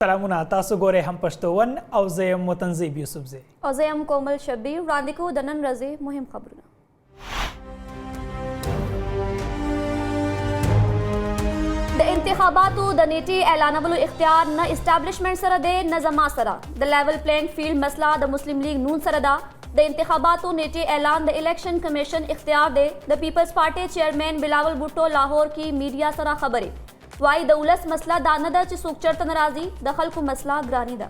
सलामुना तासु गोरे हम पश्तोवन और ज़यम तंजीब यूसुफ ज़े और ज़यम कोमल शब्बीर रांदिको दनन रज़े मुहिम खबरना द इंतखाबातु द नेटी ऐलानवलु इख्तियार न इस्टेब्लिशमेंट सरदे न जमा सरा द लेवल प्लेइंग फील्ड मसला द मुस्लिम लीग नून सरदा द इंतखाबातु नेटी ऐलान द इलेक्शन कमीशन इख्तियार दे द पीपल्स पार्टी चेयरमैन बिलावल भुट्टो लाहौर की मीडिया सरा खबरें वाई दौलस मसला दानदा च सूकचरत नाराजी दखल को मसला ग्रानीदा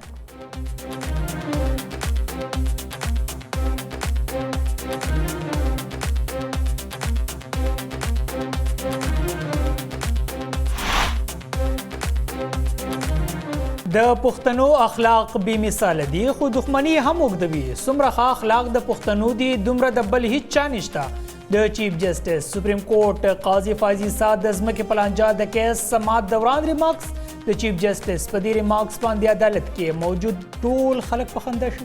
द पुख्तनो अखलाक बेमिसाल दी खु दुश्मनी हम उगदवी सुमरखा अखलाक द पुख्तनो दी दुमरा दब्बल हिच्चा निश्ता द chief justice supreme court Qazi फाजी साद दजम के पलांजा द केस समात दौरान रिमार्क्स द चीफ जस्टिस पदी रिमार्क्स पांदी अदालत के मौजूद टूल खलक पखंदा शु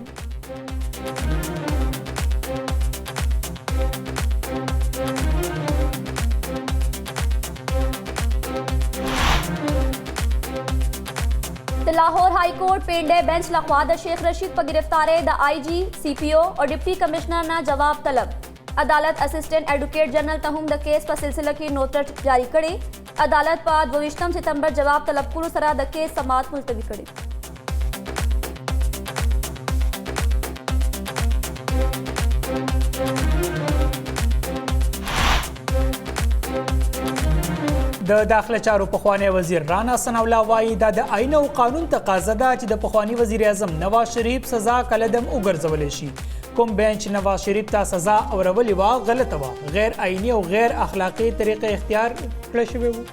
लाहौर हाई कोर्ट पेंडे बेंच लखवा द शेख रशीद पर गिरफ्तारे द आईजी सीपीओ और डिप्टी कमिश्नर ना जवाब तलब अदालत असिस्टेंट एडवोकेट जनरल तहुम द केस पर सिलसिला की नोटिस जारी करे अदालत पर 22 सितंबर जवाब तलब कुल सरा द केस समात मुलतवी करे د داخله چارو پخوانی وزیر رانا ثناءالله وایي دا د آئین او قانون تقاضا ده چې د پخوانی وزیر اعظم نواز شریف سزا کلدم وګرځولی شي کوم بینچ نواز شریف ته سزا اورولې وه غلطه وه غیر آئینی او غیر اخلاقی طریقه اختیار کړی شوی و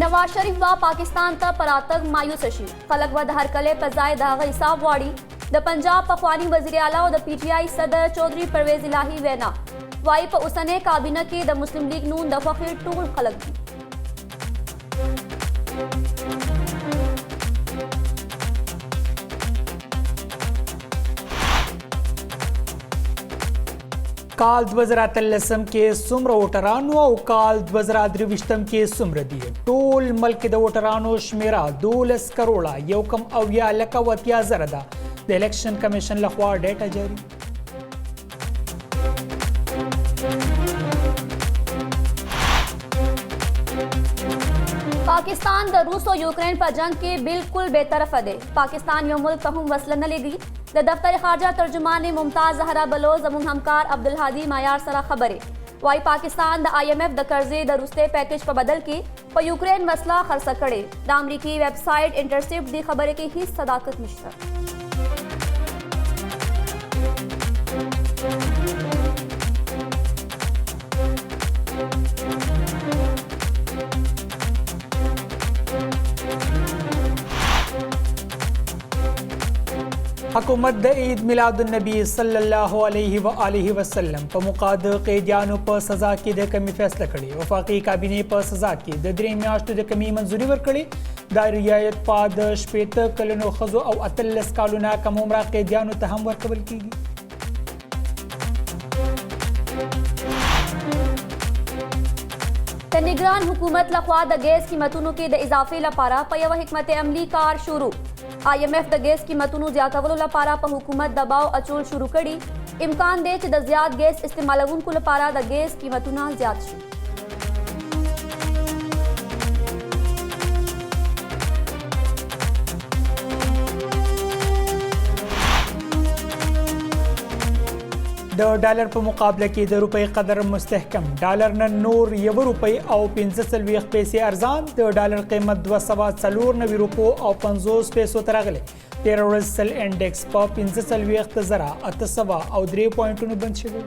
नवाज शरीफ व पाकिस्तान ता परातक मायूस शी खलक व हरकले पजाए दाग हिसाब वाड़ी द पंजाब पखवानी वजीर आला और द पीटीआई सदर चौधरी परवेज इलाही वैना वाई पर उसने काबीना के द मुस्लिम लीग नून द फखीर टूल खलक दी काल 2013 के सुमर वोटरानो और काल 2023 के सुमर दिए टोल मल्क द वोटरानो शमेरा 12 करोड़ यौकम अविया लका वतिया जरदा द इलेक्शन कमीशन लखवा डेटा जारी पाकिस्तान द रूस और यूक्रेन पर जंग के बिल्कुल बेतरफ अदे पाकिस्तान यो मुल्क तहुम वसल न लेगी द दफ्तर खारजा तर्जुमान मुमताज जहरा बलोच अमुन हमकार अब्दुल हादी मायार सरा खबरें वाई पाकिस्तान द IMF द कर्जे द रुस्ते पैकेज पर बदल के पर यूक्रेन मसला खरसा करे द अमरीकी वेबसाइट इंटरसेप्ट दी खबरें की ही सदाकत मिश्रा हुकूमत द ईद मिलादुन्नबी सल्लल्लाहु अलैहि वसल्लम पर मुकाद कैदियानों पर सजा की द कमी फैसला कड़ी वफाकी काबीने पर सजा की द द्री म्याश्तों द कमी मंजूरी वर्कड़ी द रियायत पाद शपेत कलनो खजो और अतलस कालुना कम उम्र कैदियानों तहम वर्कबल की निगरान हुकूमत लखवा द गैस कीमतों के द इजाफे लपारा पयव हिकमत अमली कार शुरू IMF द गैस कीमतों ज्यादा लपारा पर हुकूमत दबाव अचूल शुरू कड़ी इम्कान दे द ज्यादा गैस इस्तेमाल को लपारा द गैस कीमतों ज्यादा शुरू द डॉलर पर मुकाबले की द रुपये कदर मुस्तहकम डॉलर न नूर यव रुपये और 45 पैसे अर्जान द डॉलर कीमत 294 रुपये और 50 पैसों तरगले टेररिस्टल इंडेक्स पर 45 जरा अतसवा और 3 पॉइंटों बंद शुरू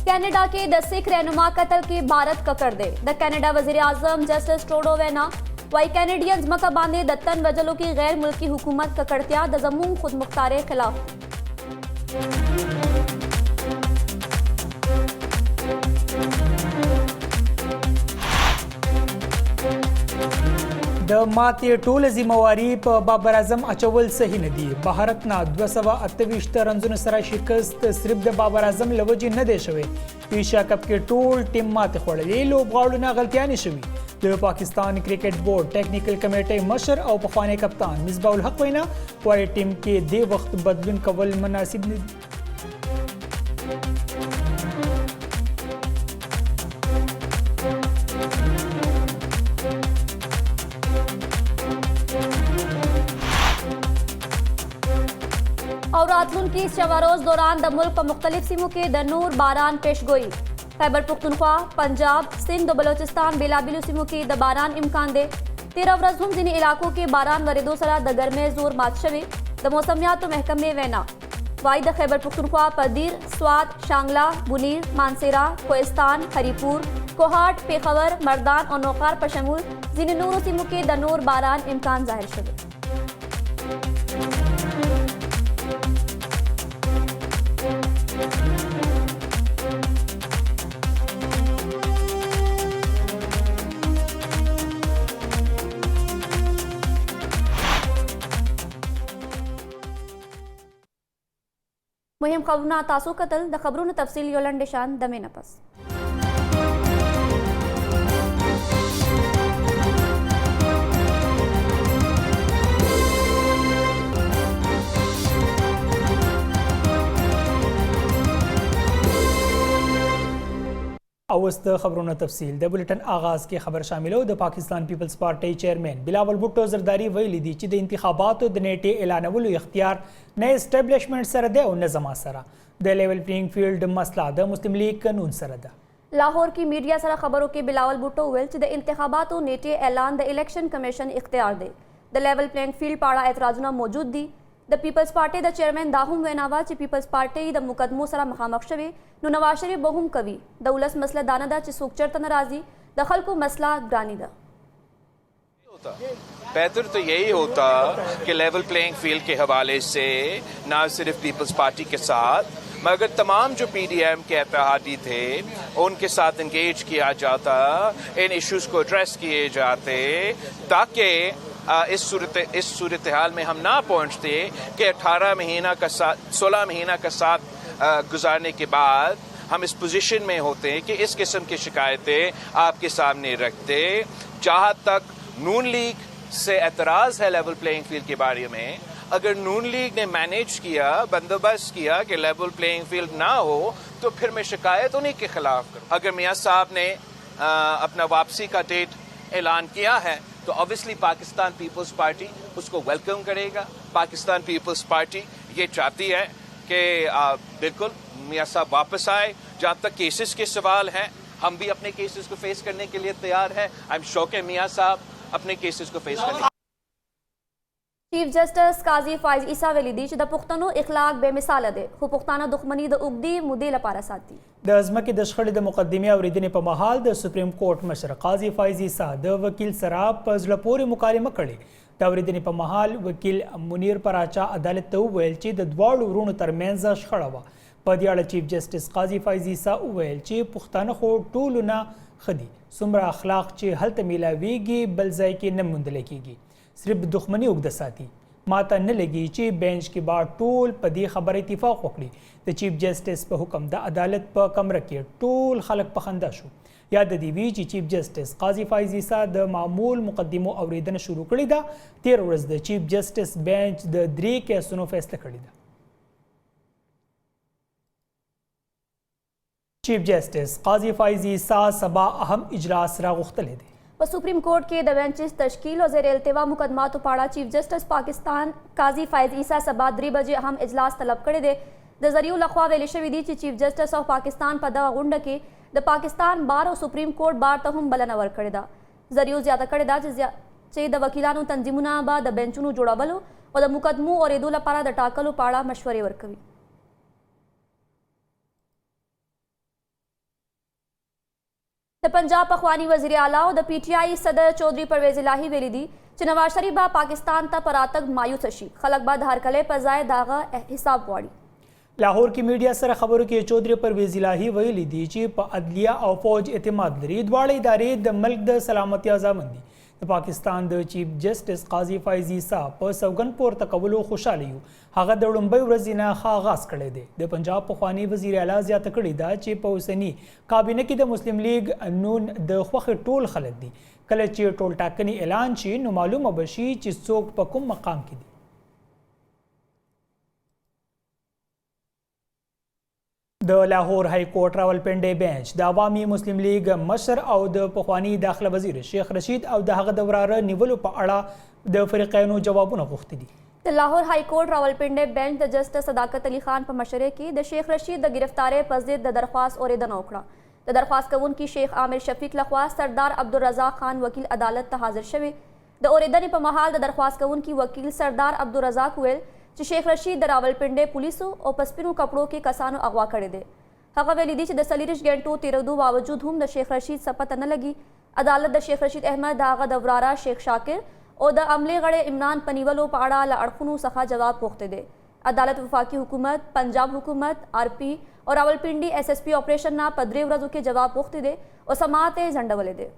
कनाडा के 10 सिख रहनुमा कत्ल के भारत ककड़ दे द कनाडा वजीर आजम जस्टिस ट्रूडो वैना वाई कैनेडियंस मका बांधे दत्तन वजलों की गैर मुल्की हुकूमत ककड़तिया द जमूम खुद मुख्तारे खिलाफ द د ماتې ټوله ذمواري په بابر اعظم اچول صحیح نه دي. بهارت نه 228 رنزونو سره شکست صرف د بابر اعظم له وجې نه دی شوی. ایشیا کپ کې ټول ټیم ماتې خوړلې، لوبغاړو نه غلطیانې شوي. د پاکستان کرکټ بورډ ټیکنیکل کمیټې مشر او پخوانی کپتان مصباح الحق وینا وایي ټیم کې د وخت بدلون کول مناسب نه دي. और रاتلونکي شواروز دوران د ملک په مختلف سیمو کې د نور باران پیشگوئی. خیبر پختونخوا، پنجاب، سندھ او بلوچستان بیلابیلو سیمو کې د باران امکان دی. 13 ورځ هم ځینې علاقو کې باران ورېدو سره د ګرمۍ زور مات شوی. د موسمیاتو محکمې وینا وايي د خیبر پختونخوا په دیر، سوات، شانګلا، بونیر، مانسیرا، کوهستان، هریپور، کوهاټ، پیښور، مردان او نوخار په شمول ځینې نورو سیمو کې د نور باران امکان ظاهر شوی. مهم خبرونه تاسو کتل. د خبرونو تفصیل یو لنډ شان د مینه پس. اوس د خبرونو تفصیل. د بلټن آغاز کې خبر شاملو. د پاکستان پیپلز پارټي چیئرمین بلاول بھټو زرداری ویلي دي چې د انتخاباتو د نیټې اعلانولو اختیار نه اسټابلیشمنټ سره دی او نه زما سره. د لیول پلینګ فیلډ مسله د مسلم لیگ قانون سره ده. لاہور کی میڈیا سره خبرو کې بلاول بھټو ویل چې د انتخاباتو نیټې اعلان د الیکشن کمیشن اختیار دی. د لیول پلینګ فیلډ په اړه اعتراضونه موجود دي. د پیپلز پارټي د چیئرمین دا هم وینا وه چې پیپلز پارټي د مقدمو سره مخامخ شوي نو نواز شریف به هم کوي. د ولس مسله دا نه ده چې څوک چېرته نه راځي، د خلکو مسله ګراني ده. बेहतर तो यही होता कि लेवल प्लेइंग फील्ड के हवाले से ना सिर्फ पीपल्स पार्टी के साथ मगर तमाम जो पीडीएम के इत्तेहादी थे उनके साथ इंगेज किया जाता, इन इश्यूज़ को एड्रेस किए जाते ताकि इस सूरत हाल में हम ना पहुंचते कि 16 महीना का साथ गुजारने के बाद हम इस पोजीशन में होते हैं कि इस किस्म की शिकायतें आपके सामने रखते. जहाँ तक नून लीग से एतराज़ है लेवल प्लेइंग फील्ड के बारे में, अगर नून लीग ने मैनेज किया, बंदोबस्त किया कि लेवल प्लेइंग फील्ड ना हो तो फिर मैं शिकायत उन्हीं के खिलाफ करूँ. अगर मियाँ साहब ने अपना वापसी का डेट ऐलान किया है तो ऑब्वियसली पाकिस्तान पीपल्स पार्टी उसको वेलकम करेगा. पाकिस्तान पीपल्स पार्टी ये चाहती है कि बिल्कुल मियाँ साहब वापस आए. जहाँ तक केसेस के सवाल हैं हम भी अपने केसेस को फेस करने के लिए तैयार हैं. आई एम श्योर कि मियाँ साहब अपने केसेस को फेस करेंगे. چیف جسٹس قاضی فائز عیسیٰ ویلي دي چې د پښتنو اخلاق بې مثاله دی خو پښتانه دښمني د اوږدې مودې لپاره ساتي. د ځمکې د شخړې د مقدمې اورېدنې په مهال د سپریم کورټ مشر قاضي فائز عیسیٰ د وکیل سره په زړه پورې مکالمه کړې. د اورېدنې په مهال وکیل منیر پراچا عدالت ته وویل چې د دواړو ورونو ترمنځ شخړه وه. په دې اړه چیف جسټس قاضي فائز عیسیٰ وویل چې پښتانه خو ټولو نه ښه دي، څومره اخلاق چې هلته میلاویږي بل ځای کې نه موندلی کېږي، صرف دښمني اوږده ساتي. ماته نه لګي چې بینچ کې به ټول په دې خبره اتفاق وکړي. د چیف جسټس په حکم د عدالت په کمره کې ټول خلک په خندا شو. یاد دې وي چې چیف جسټس قاضي فائز عیسیٰ د معمول مقدمو اورېدنه شروع کړې ده. 13 ورځ د چیف جسټس بینچ د 3 کیسونو فیصله کړې ده. چیف جسټس قاضي فائز عیسیٰ سبا اهم اجلاس راغوښتلی دی. په سپریم کورټ کې د بینچز تشکیل او زیر التوا مقدماتو په اړه چیف جسټس پاکستان قاضي فائز عیسیٰ سبا 3 بجې اهم اجلاس طلب کړی دی. د ذریعو لخوا ویل شوي دي چې چیف جسټس آف پاکستان په دغه غونډه کې د پاکستان بار او سپریم کورټ بار ته هم بلنه ورکړې ده. ذریعو زیاته کړې ده چې د وکیلانو تنظیمونه به د بینچونو جوړولو او د مقدمو اورېدو لپاره د ټاکلو په اړه مشورې ورکوي. د پنجاب پخوانی وزیر اعلی او د پی ټی آئی صدر چودھری پرویز الہی ویلي دي چې نواز شریف به پاکستان ته پر راتګ مایوسه شي. خلک به د هرکلی په ځای د هغه حساب غواړي. لاهور کې میډیا سره خبرو کې چودھری پرویز الہی ویلي دي چې په عدلیه او فوج اعتماد لري. دواړه ادارې د ملک د سلامتیا ضامن دي. د پاکستان د چیف جسټس قاضي فایز عیسی په سوګند پورته کولو خوشاله یو. هغه د لومړۍ ورځې نه ښه آغاز کړی دی. د پنجاب پخوانی وزیر اعلی زیاته کړې ده چې په اوسني کابینه کې د مسلم لیگ نون د خوښې ټول خلک دي. کله چې ټول ټاکنې اعلان شي نو معلومه به شي چې څوک په کوم مقام کې دي. د لاهور های کورټ راولپنډي بینچ د عوامي مسلم لیگ مشر او د پخوانی داخله وزیر شیخ رشید او د هغه د وراره نیولو په اړه د فریقینو جوابونه غوښتي دي. د لاهور های کورټ راولپنډي بینچ د جسټس صداقت علي خان په مشرۍ کې د شیخ رشید د گرفتارۍ په ضد د درخواست اوریدنه وکړه. د درخواست کوونکي شیخ عامر شفیق لخوا سردار عبدالرزاق خان وکیل عدالت ته حاضر شوی. د اوریدنې په مهال د درخواست کوونکي وکیل سردار عبدالرزاق ویل چې شیخ رشید د راولپنډي پولیسو او په سپینو کپړو کې کسانو اغوا کړی دی. هغه ویلي دي چې د 40 غنټو تیرېدو باوجود هم د شیخ رشید څه پته نه لګي. عدالت د شیخ رشید احمد د هغه د وراره شیخ شاکر او د عملې غړي عمران په نیولو په اړه له اړخونو څخه جواب غوښتی دی. عدالت وفاقي حکومت، پنجاب حکومت، RP او راولپنډي SSP اپریشن نه په 3 ورځو کې جواب غوښتی دی او سماعت یې ځنډولې دی.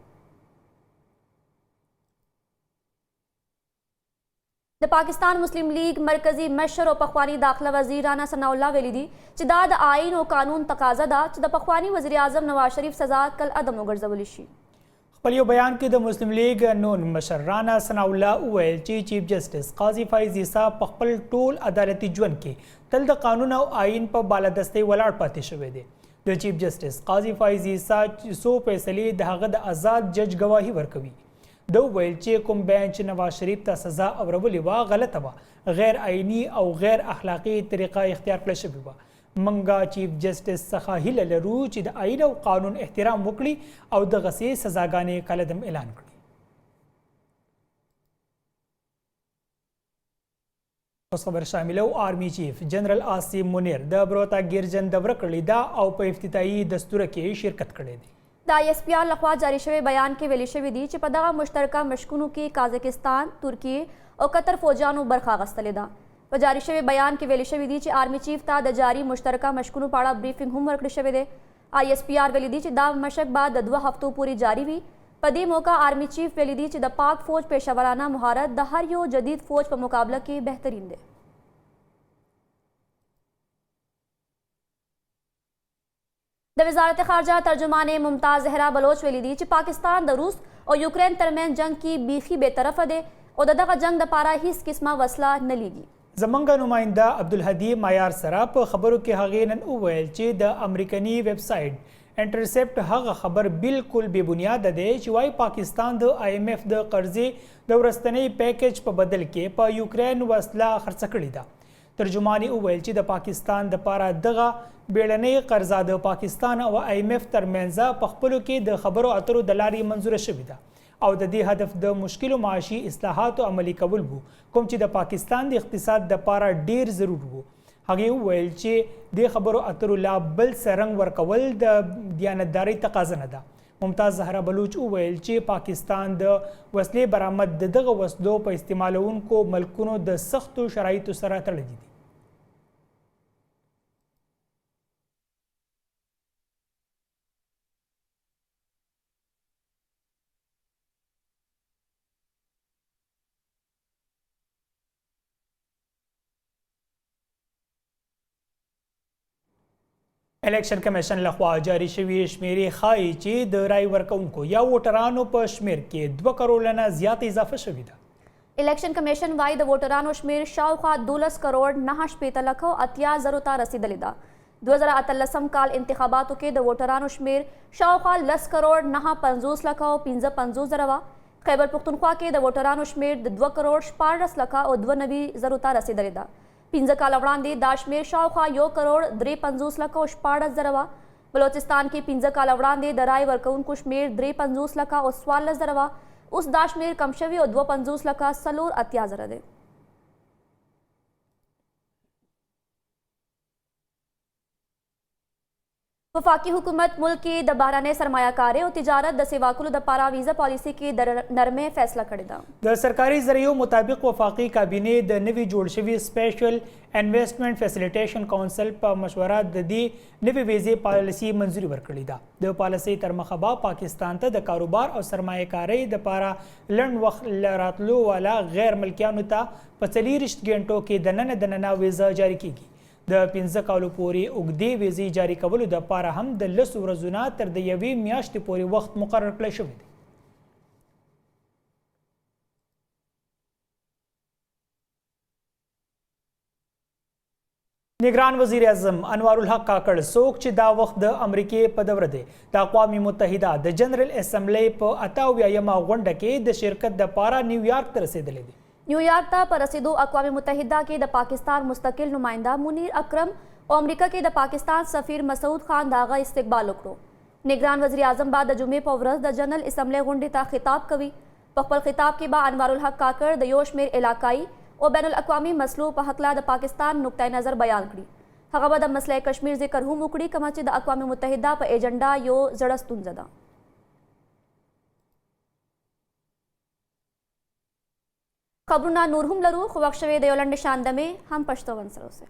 د پاکستان مسلم لیگ مرکزی مشر او پخوانی داخله وزیر رانا ثناء الله ویلي دي چې دا د آئین او قانون تقاضا ده چې د پخوانی وزیر اعظم نواز شریف سزا کل عدم وګرځولی شي. خپل یو بیان کې د مسلم لیگ نون مشر رانا ثناء الله وویل چې چیف جسټس قاضي فایز عیسی په خپل ټول عدالتي ژوند کې تل د قانون او آئین په بالادستۍ ولاړ پاتې شوی دی. د چیف جسټس قاضي فایز عیسی څو فیصلې د هغه د آزاد جج گواهی ورکوي. د ویل چې کوم بینچ نواز شریف ته سزا اورولې وه غلطه وه، غیر آئینی او غیر اخلاقی طریقه اختیار کړې شوې وه. منګه چیف جسټس څخه هیله لرو چې د آئین او قانون احترام وکړي او دغسې سزاګانې کلدم اعلان کړي. اوس خبر شاملو آرمی چیف جنرال عاصم منیر د بروتا ګرجن دوره کړې ده او په افتتاحي دستوره کې شرکت کړی دی. د ISPR لخوا جاری شوی بیان کې ویلي شوی دی چې په دغه مشترکه مشقونو کې قازقستان، ترکیه او قطر فوجیانو برخه اخیستلې ده. په جاری شوی بیان کې ویلي شوی دی چې آرمی چیف ته د جاری مشترکه مشقونو په اړه بریفینګ هم ورکړی شوی دی. ISPR ویلي دی چې دا مشق بعد د 2 هفتو پورې جاری وي. په دې موقع آرمی چیف ویلي دی چې د پاک فوج پیشورانه مهارت د هر یو جدید فوج په مقابله کې بهترین دی. د وزارت خارجه ترجمان ممتاز زهرا بلوچ ویلي دي چې پاکستان د روس او یوکرین ترمنځ جنگ کې بیخي بے طرفه دی او دغه جنگ دپاره هیڅ قسمه وسله نه لیږي. زمونږ نماینده عبدالهدی معیار سره په خبرو کې هغې نن وویل چې د امریکني ویب سایټ انټرسپټ هغه خبر بالکل بې بنیاده دی چې وایي پاکستان د IMF د قرضې د وروستنۍ پیکج په بدل کې په یوکرین وسله خرڅه کړې ده. ترجماني وویل چې د پاکستان دپاره دغه بیړنۍ قرضه د پاکستان او IMF ترمنځ په خپلو کې د خبرو اترو د لارې منظوره شوې ده او د دې هدف د مشکلو معاشي اصلاحاتو عملي کول وو کوم چې د پاکستان د اقتصاد دپاره ډیر ضرور وو. هغې وویل چې د خبرو اترو لا بل څه رنګ ورکول د دیانتدارۍ تقاضا نه ده. ممتاز زهرا بلوچ وویل چې پاکستان د وسلې برآمد د دغه وسلو په استعمالونکو ملکونو د سختو شرایطو سره تړلي دي. الیکشن کمیشن لخوا جاری شوی شمیرې ښایي چې د رای ورکوونکو یا ووټرانو په شمیر کې 2 کروړ نه زیات اضافه شوې ده. الیکشن کمیشن وايي د ووټرانو شمیر شاوخوا 12 کروړ 9 لکه 80,000 ته رسیدلی ده. 2018 کال انتخاباتو کې د ووټرانو شمیر شاوخوا 10 کروړ 9.50 لکه 55,000 وه. خیبر پختونخوا کې د ووټرانو شمیر د 2 کروړ 14 لکه 92,000 ته رسیدلی ده. 15 کال وړاندې دا شمیر شاوخوا 1 کروړ 53 لکه 14,000 وه. بلوچستان کې 15 کال وړاندې د رای ورکوونکو شمیر 53 لکه 14,000 وه. اوس دا شمیر کم شوی او 52 لکه 84,000 دی. वफाकी हुकूमत मुल्क की द बहराने सरमायाकारी और तिजारत द सेवाकुल द पारा वीज़ा पॉलिसी की नरमे फैसला करेदा। द सरकारी जरियों मुताबिक वफाकी काबीने द नवी जोड़ शवी स्पेशल इन्वेस्टमेंट फैसिलिटेशन काउंसिल पर मशवरा दी नवी वीज़े पॉलिसी मंजूरी वर्कड़ी दा। द पॉलिसी तरमखबा पाकिस्तान द कारोबार और सरमायाकारी द पारा लंड वक्त रातलो वाला गैर मल्कियानु ता 45 घंटों के दनना वीज़ा जारी कीगी। द 15 کالو پورې اوږدې ویزې جاري کولو دپاره هم د 10 ورځو نه تر د 1 میاشتې پورې وخت مقرر کړی شوی دی. نگران وزیر اعظم انوار الحق کاکړ څوک چې دا وخت د امریکې په دوره دی د اقوام متحده د جنرال اسمبلی په 88مه غونډه کې د شرکت دپاره نیویارک ته رسېدلی دی. न्यूयॉर्क ता पर रसीदो अक़वाम मुत्तहिदा के द पाकिस्तान मुस्तकिल नुमाइंदा मुनीर अकरम और अमरीका के द पाकिस्तान सफ़ीर मसूद खान दागा इस्तकबाल उकड़ो। निगरान वज़ीर आज़म बाद द जुमे पवरस द जनरल इसम्बली गुंडी ता खिताब कवी पखपल खिताब के बाद अनवारुल हक काकड़ द योशमेर इलाकाई और बैनुल अक़वामी मसलों पर हकला द पाकिस्तान नुक्ता नज़र बयान करी हक़बा द मसला कश्मीर ज़िक्र हूँ मुकड़ी कमाची द अक़वाम मुत्तहिदा पर एजेंडा यो जड़स्तुन ज़दा। खबरुना नूरहुम लरू खुवक्शवे देवलंड शांद में हम पश्तवन सरों से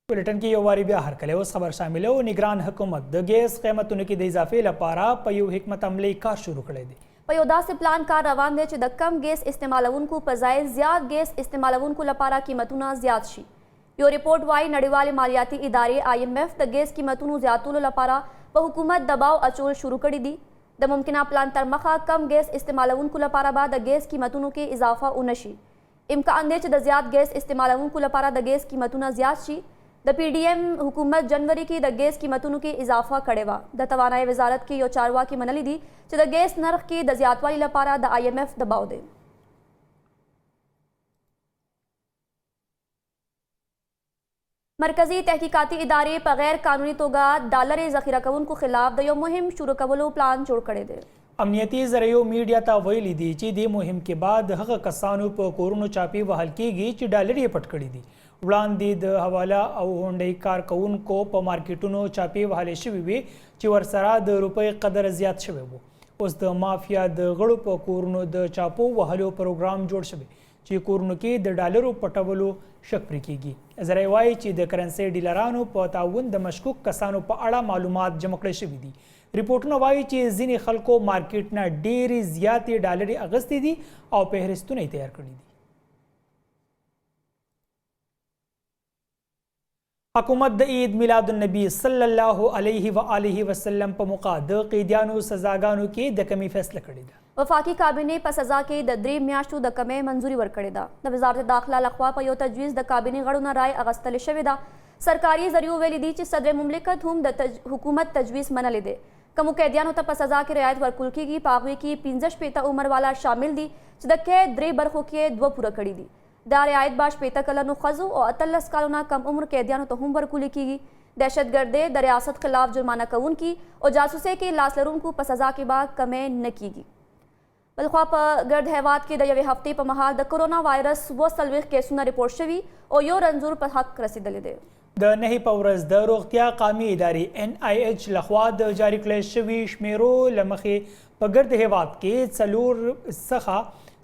बुलेटिन की योवारी बिया हर कले उस खबर शामिल हो। निगरान हुकूमत द गैस कीमतों की इजाफे लपारा पयू हिकमत अमली कार शुरू करे दी पयोदा से प्लान कार रवान दे द कम गैस इस्तेमालवन को पजाए ज्यादा गैस इस्तेमालवन को लपारा कीमतुना ज्यादा शी यो रिपोर्ट वाई नड़ीवाले मालियाती इदारे IMF द गैस कीमतुनु ज्यातुल लपारा प हुकूमत दबाव अचोल शुरू करी दी द मुमकिना प्लान तरमखा कम गैस इस्तेमालवन को लपारा बाद द गैस कीमतुनु के इजाफा उनशी इम्कान दे द ज्यादा गैस इस्तेमालवन को लपारा द गैस कीमतुना ज्यादा शी द PDM हुकूमत जनवरी की द गैस कीमतों के इजाफा करेवा द तवानाई वजारत की यो चारवा की मनली दी च द गैस नर्ख की द ज्यादवाली लपारा द IMF दबाव दे। मरकजी तहकीकाती इदारे बगैर कानूनी तोगा डॉलर ज़ख़ीरा कवन को खिलाफ द यो मुहिम शुरू कवलो प्लान जोड़ करे दे। अमनियती ज़रियो मीडिया ता वैली दी ची दी मुहिम के बाद हक़ कसानों पर कोरोना चापी वहल कीगी ची डॉलर ये पटकड़ी दी वड़ांदी द हवाला और होंडई कारकउन को प मार्केटों चापी वहाले शवी वी ची वरसरा द रुपये कदर ज़्यादा शवे वो उस द माफिया द गड़ो प कोरोना द चापो वहलो प्रोग्राम जोड़ शवे ची कोरोना की द डॉलरों पटवलो शक प्रिकीगी ज़रावाई ची द करेंसी डीलरानों प ताउन द मशकूक कसानों प अड़ा मालूमात जमकड़े शवी दी रिपोर्टों वाई ची जिन खलको मार्केट ना डेरी ज़्यादा डॉलर अगस्ती दी और फहरिस्तों नहीं तैयार करी दी। हुकूमत द ईद मिलादुन्नबी सल्लल्लाहु अलैहि वसल्लम पर मौका द क़ैदियानो सज़ागानो के द कमी फैसला करेदा वफाकी काबीने पर सज़ा के द 3 म्याश्तों द कमे मंजूरी वर करेदा द वज़ारत दाखिला लखवा पर यो तजवीज़ द काबीने गड़ुना राय अगस्तल शविदा सरकारी जरियो वेली दी च सदर मुमलिकत हम द हुकूमत तजवीज़ मन ले दे कमु कैदियानो त पर सज़ा की रियायत वर कुल की पागवी की 15 पेता उम्र वाला शामिल दी च द के 3 बरखों के 2 पूरा कड़ी दी दार आयत बाश पेता कलनु खजू और अतलस कालोना कम उम्र कैदियानो तो हम बरकुली की दहशत गर्दे द रियासत खिलाफ जुर्माना कऊन की और जासूसे के लासलरून को पसजा के बाद कमे न कीगी बलख्वा पर गर्द हैवात के दयवे हफ्ते पर महाल द कोरोना वायरस वो सलविख केसुना रिपोर्ट शवी और यो रंजूर पर हक रसीदले दे द नहीं पवरस द रोगतिया कामी इदारी NIH लखवा द जारी क्लेशवी शमेरो लमखे पर गर्द हैवात के सलूर सखा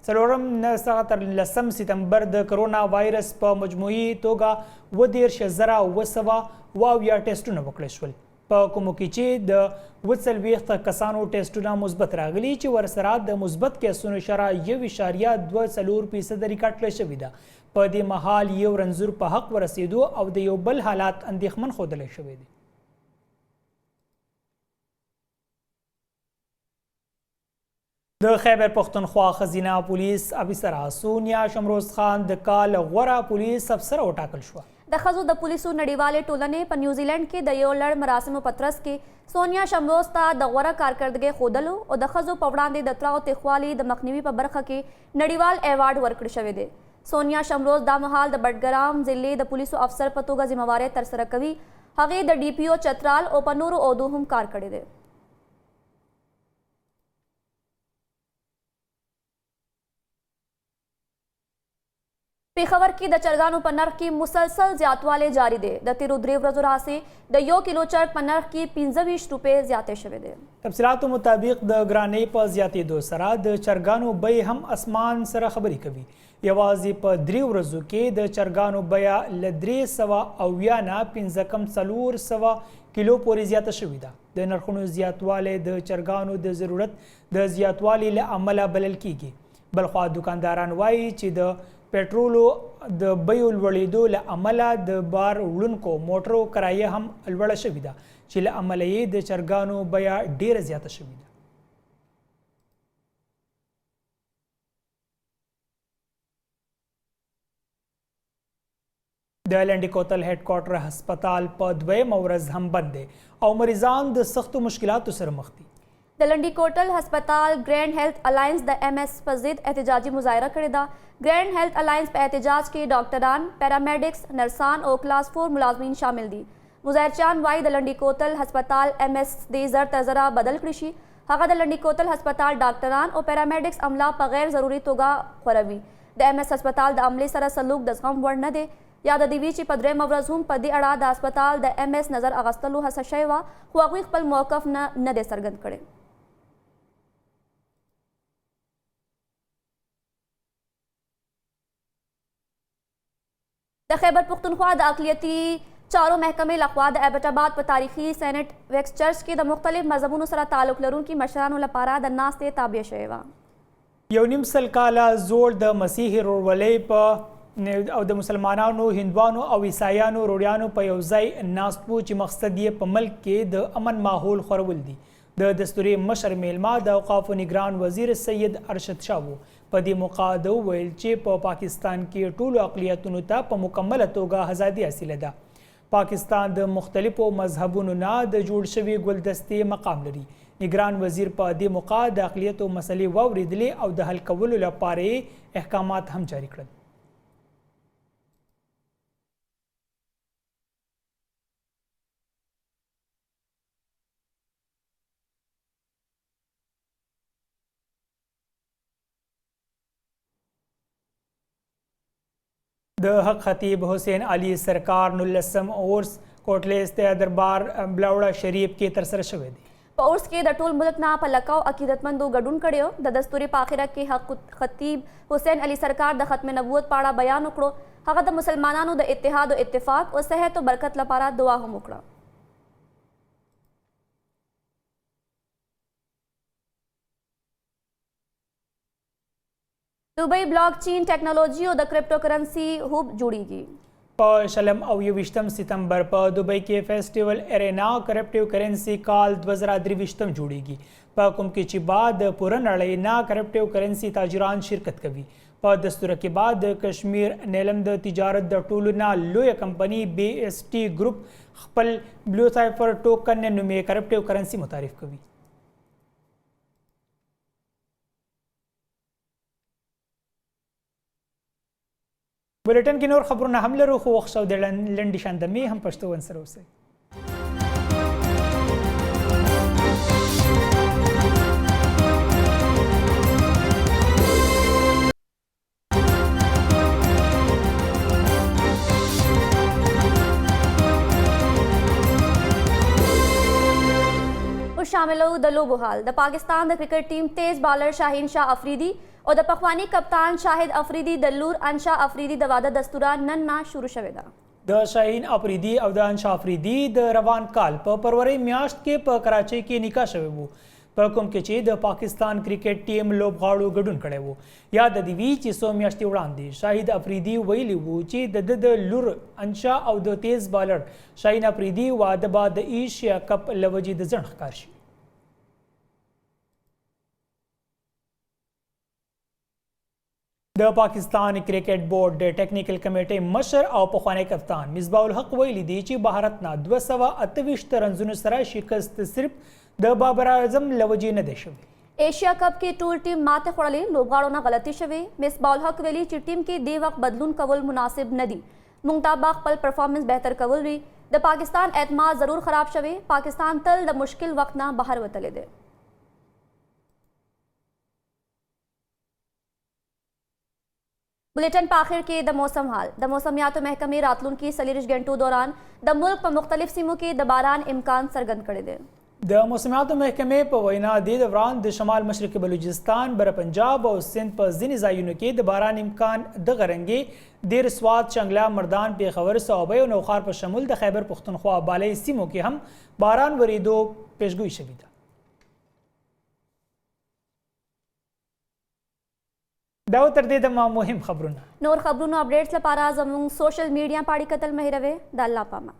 सलोरम नसतर लसम सितंबर द कोरोना वायरस पर मजमुई तोगा व देर शजरा व सवा वाविया टेस्टुना वकलेशवल प कुमुकीची द वसलवीख कसानो टेस्टुना मुस्बत रागली ची वरसरा द मुस्बत के सुनशरा ये विशारिया 2% रिकॉर्ड शविदा प दे महाल ये रंजूर प हक वरसीदो और द यो बल हालात अंदेखमन खोदले शविदे द खैबर पख्तनख्वा खजीना पुलिस अफसरा सोनिया शमरोज खान द काल गौरा पुलिस अफसर ओटाकल शुआ द खजू द पुलिसो नड़ीवाले टोलने पर न्यूजीलैंड के दयो लड़ मरासिम पत्रस के सोनिया शमरोज ता द गौरा कारकर्दगे खोदलो और द खजू पवड़ांदे दत्रा और तिखवाली द मखनीवी पर बरख के नड़ीवाल एवार्ड वर्कड़ शवे दे सोनिया शमरोज दा महाल द बडगराम जिले द पुलिसो अफसर पतोगा जिम्मेवार तरसरा कवी هغه د ډي پی او چترال او په نورو عہدو هم کار کړی دی. पेखावर की द चरगानों पर नर्ख की मुसलसल ज्यातवाले जारी दे द तेरो द्रेव रजो रासे द यो किलो चर्ग पर नर्ख की 25 रुपए ज्याते शवे दे. तफसीलात मुताबिक द ग्राने पर ज्याते दो सरा द चरगानों बय हम आसमान सरा खबरी कवी यवाजी पर द्रेव रजो के द चरगानों बया लद्रे सवा अव्याना पिंजकम सलूर सवा किलो पोरी ज्यादा शविदा द नरखुनो ज्यातवाले द चरगानों द जरूरत द ज्यातवाले ल अमला बलल कीगी बलख्वा दुकानदारान वाई ची द पेट्रोलो द بیو لوړېدو له عمله د بار وړونکو موټرو کرایه هم لوړه شوې ده چې له امله یې د چرګانو بیه ډیره زیاته شوې ده. د لنډي کوتل هډ کوارټر هسپتال په دویم ورځ هم بند دی او مریضان د سختو مشکلاتو سره مخ دي. د لنډي کوټل هسپتال ګرینډ هیلث الاینس د ایم ایس په ضد احتجاجي مظاهره کړې ده. ګرینډ هیلث الاینس په احتجاج کې ډاکټران، پیرامیډکس، نرسان او کلاس 4 ملازمین شامل دي. مظاهرچیان وایي د لنډي کوتل هسپتال ایم ایس د زر تر زره بدل کړی شي. هغه د لنډي کوتل هسپتال ډاکټران او پیرامیډکس عمله په غیر ضروري توګه خوروي. د ایم ایس هسپتال د عملې سره سلوک د زغم وړ نه دی. یاد دی وی چې په درېیمه ورځ هم په دې اړه د هسپتال د ایم ایس نظر اغستلو هڅه شوې وه خو هغوی خپل موقف نه دی څرګند کړی. د خیبر پختونخوا د اقلیتي چارو محکمې لخوا د ایبټ آباد په تاریخي سینټ ویکس چرچ کې د مختلف مذهبونو سره تعلق لرونکي مشرانو لپاره د ناستې تابع شوې وه. یو نیم سل کاله زوړ د مسیحي ورورولۍ په او د مسلمانانو، هندوانو او عیسایانو روړیانو په یو ځای ناست وو چې مقصد یې په ملک کې د امن ماحول خورول دي. د دستوري مشر میلمه د اوقافو نگران وزیر سید ارشد شاه وو. په دې موقع د وویل چې په پاکستان کې ټولو اقلیتونو ته په مکمله توګه ازادي حاصله ده. پاکستان د مختلفو مذهبونو نه د جوړ شوي ګلدستې مقام لري. نگران وزیر په دې موقع د اقلیتو مسلې واورېدلې او د حل کولو لپاره یې احکامات هم جاری کړل. د حق خطیب حسین علی سرکار 19 عرس کوټلې سته دربار بلاوړه شریف کې ترسره شوی دی. په عرس کې د ټول ملک نه په لکاو عقیدتمندو ګډون کړی. د دستوري په آخره کې حق خطیب حسین علی سرکار د ختم نبوت په اړه بیان وکړو. هغه د مسلمانانو د اتحاد او اتفاق او صحت او برکت لپاره دعا هم وکړه. दुबई ब्लॉक चेन टेक्नोलॉजी और द क्रिप्टो करेंसी हब जुड़ेगी. په شلم او 23 ستمبر په دوبۍ کې فیسټیول ارینا کرپټیو کرنسی کال 2023 جوړیږي. په کوم کې چې بعد پوره نړۍ نه کرپټیو کرنسی تاجران شرکت کوي. په دستور کې بعد د کشمیر نیلم د تجارت د ټولو نه لوی کمپنی بی ایس ټی ګروپ خپل بلو سایفر ټوکن نومې کرپټیو کرنسی متعارف کوي. بلټن کې نور خبرونه هم لرو خو وخت شو د لنډي شاندمې هم پښتو ون سره اوسئ. شامل د لوبو حال. د پاکستان د کرکټ ټیم تیز بالر شاهین شاه افریدي او د پخوانی کپتان شاهد افریدي د لور انشا افریدي د واده دستوره نن نه شروع شوې ده. د شاهین افریدي او د انشا افریدي د روان کال په فروری میاشت کې په کراچۍ کې نکاح شوی وو. په کوم کې چې د پاکستان کرکټ ټیم لوبغاړو ګډون کړی وو. یاد د دې وی چې څو میاشتې وړاندې شاهد افریدي ویلي وو چې د لور انشا او د تیز بالر شاهین افریدي واده به د ایشیا کپ لوجې د ځنډ ښکار شي. د پاکستان کرکټ بورډ د ټیکنیکل کمیټې مشر او پخوانی کپتان مصباح الحق ویلي دی چې بھارت نه 228 رنزونو سره شکست صرف د بابر اعظم لوجې نه دی شوی. ایشیا کپ کې ټول ټیم ماته خوړلې لوبغاړو نه غلطي شوې. مصباح الحق ویلي چې ټیم کې دی وخت بدلون کول مناسب نه دي. موږ ته خپل پرفارمنس بهتر کول وی. د पाकिस्तान एतमाद ज़रूर ख़राब शवे। पाकिस्तान तल द मुश्किल वक्त ना बाहर वतले दे। बुलेटिन पाखिर के द मौसम हाल। द मौसमियात महकमे रातलून की सलीरिश घंटों दौरान द मुल्क पर मुख्तलिफ सीमों के द बारान इम्कान सरगंद करे दे। द मौसमियात महकमे पर वैना दे दौरान द शमाल मशरक़ बलूचिस्तान बर पंजाब और सिंध पर ज़िन ज़ायुन के द बारान इम्कान द गरंगे देर स्वाद चंगला मर्दान पेखवर सौबे और नौखार पर शमुल द खैबर पुख्तनख्वा बाले सीमों के हम बारान वरीदो पेशगोई शवीदा। दाव तर दे दमा मुहिम खबरुना नोर खबरुना अपडेट्स लपारा जमुंग सोशल मीडिया पाड़ी कतल में रवे द अल्लाह पामा।